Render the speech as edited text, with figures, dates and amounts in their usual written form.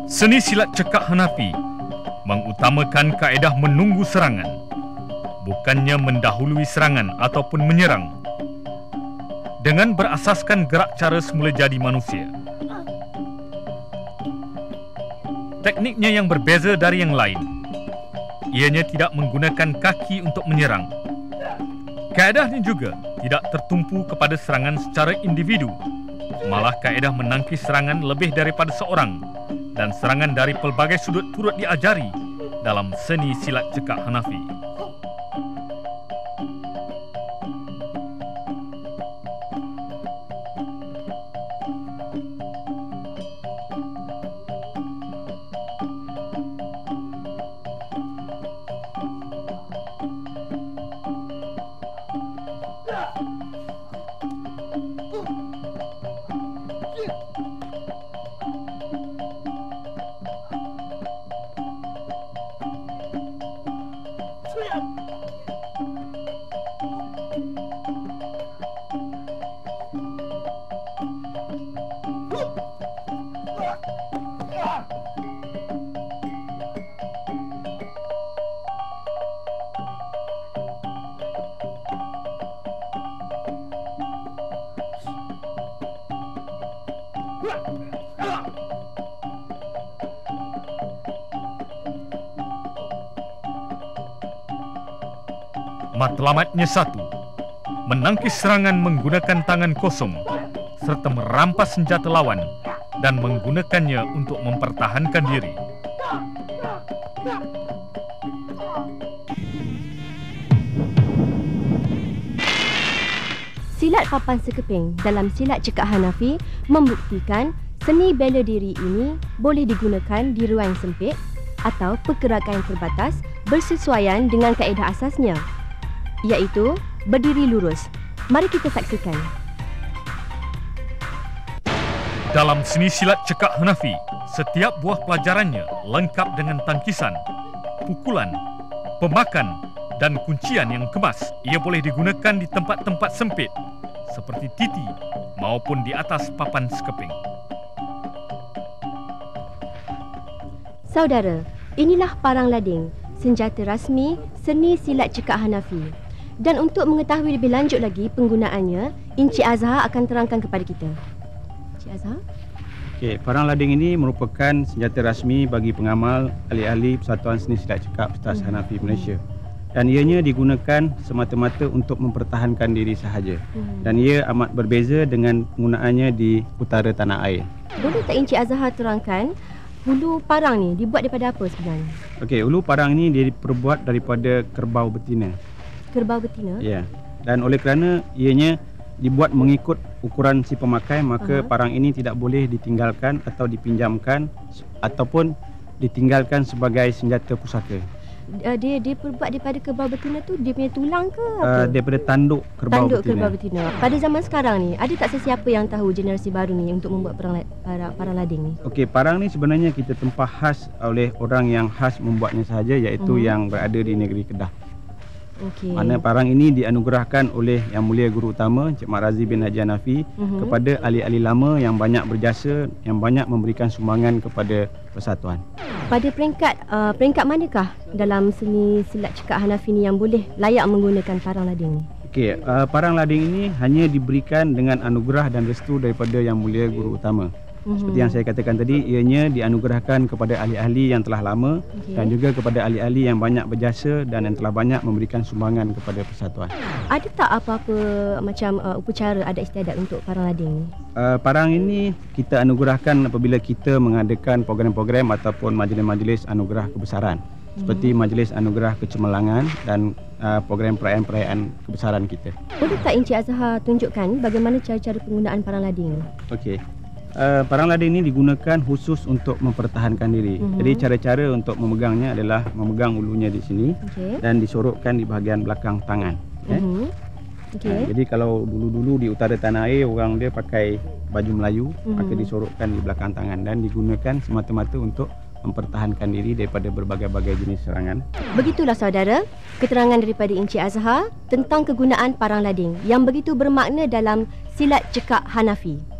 Seni silat cekak Hanafi mengutamakan kaedah menunggu serangan, bukannya mendahului serangan ataupun menyerang, dengan berasaskan gerak cara semula jadi manusia. Tekniknya yang berbeza dari yang lain. Ianya tidak menggunakan kaki untuk menyerang. Kaedahnya juga tidak tertumpu kepada serangan secara individu. Malah kaedah menangkis serangan lebih daripada seorang dan serangan dari pelbagai sudut turut diajari dalam seni silat cekak Hanafi. Matlamatnya satu, menangkis serangan menggunakan tangan kosong serta merampas senjata lawan dan menggunakannya untuk mempertahankan diri. Silat papan sekeping dalam silat cekak Hanafi membuktikan seni bela diri ini boleh digunakan di ruang sempit atau pergerakan terbatas bersesuaian dengan kaedah asasnya, iaitu berdiri lurus. Mari kita saksikan. Dalam seni silat cekak Hanafi, setiap buah pelajarannya lengkap dengan tangkisan, pukulan, pemakan dan kuncian yang kemas. Ia boleh digunakan di tempat-tempat sempit seperti titi maupun di atas papan sekeping. Saudara, inilah parang lading, senjata rasmi seni silat cekak Hanafi. Dan untuk mengetahui lebih lanjut lagi penggunaannya, Encik Azhar akan terangkan kepada kita. Encik Azhar? Okey, parang lading ini merupakan senjata rasmi bagi pengamal ahli-ahli Persatuan Seni Silat Cekak Pestas Hanafi Malaysia. Dan ianya digunakan semata-mata untuk mempertahankan diri sahaja. Dan ia amat berbeza dengan penggunaannya di utara tanah air. Boleh tak Encik Azhar terangkan hulu parang ni dibuat daripada apa sebenarnya? Okey, hulu parang ini diperbuat daripada kerbau betina. Kerbau betina? Ya. Dan oleh kerana ianya dibuat mengikut ukuran si pemakai, maka parang ini tidak boleh ditinggalkan atau dipinjamkan ataupun ditinggalkan sebagai senjata pusaka. Dia perbuat daripada kerbau betina tu, dia punya tulang ke apa? Daripada tanduk kerbau betina. Kerbau betina. Pada zaman sekarang ni, ada tak sesiapa yang tahu generasi baru ni untuk membuat parang lading ni? Okey, parang ni sebenarnya kita tempah khas oleh orang yang khas membuatnya sahaja, iaitu yang berada di negeri Kedah. Okay. Mana parang ini dianugerahkan oleh Yang Mulia Guru Utama Encik Mak Razif bin Haji Hanafi kepada ahli-ahli lama yang banyak berjasa, yang banyak memberikan sumbangan kepada persatuan. Pada peringkat manakah dalam seni silat cekak Hanafi ni yang boleh layak menggunakan parang lading ni? Okey, parang lading ini hanya diberikan dengan anugerah dan restu daripada Yang Mulia Guru Utama. Seperti yang saya katakan tadi, ianya dianugerahkan kepada ahli-ahli yang telah lama dan juga kepada ahli-ahli yang banyak berjasa dan yang telah banyak memberikan sumbangan kepada persatuan. Ada tak apa-apa macam upacara adat istiadat untuk parang lading ni? Parang ini kita anugerahkan apabila kita mengadakan program-program ataupun majlis-majlis anugerah kebesaran. Seperti majlis anugerah kecemerlangan dan program perayaan-perayaan kebesaran kita. Boleh tak Encik Azhar tunjukkan bagaimana cara-cara penggunaan parang lading ni? Okey. Parang lading ini digunakan khusus untuk mempertahankan diri. Jadi cara-cara untuk memegangnya adalah memegang ulunya di sini dan disorokkan di bahagian belakang tangan. Jadi kalau dulu-dulu di utara tanah air orang dia pakai baju Melayu, maka disorokkan di belakang tangan dan digunakan semata-mata untuk mempertahankan diri daripada berbagai-bagai jenis serangan. Begitulah saudara, keterangan daripada Encik Azhar tentang kegunaan parang lading yang begitu bermakna dalam silat cekak Hanafi.